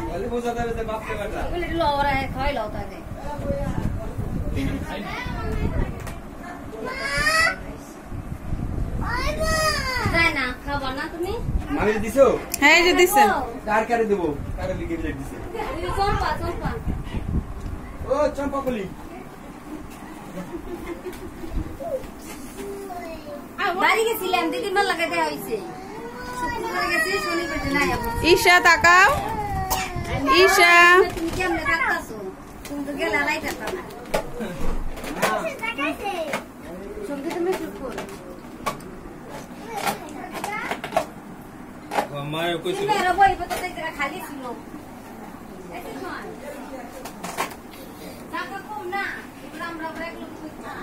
বলে বোঝা যাবে যে বাপ কে বেটা বলে লওরা খাই লও তাতে তাই না খাবার না তুমি মামি দিছো হ্যাঁ এই যে দিছে কার কারে দেব কারে লিখে দিছে চম্পা চম্পা ও চম্পা বলি বাড়ি গেছিলাম দিদি মাল লাগাতে হইছে শুক্রবার গেছি শনিবার নাই ঈশা তাকাও ঈশা তুমি কেমনে থাকতাছো তুমি তো গেলা নাই থাকতা না সবজি তুমি শুকুর মায়ে কইছিল মেরা বই পতো তেরা খালি ছিল এতে কোন টাকা কম না আমরা ব্রেক লোক কইতা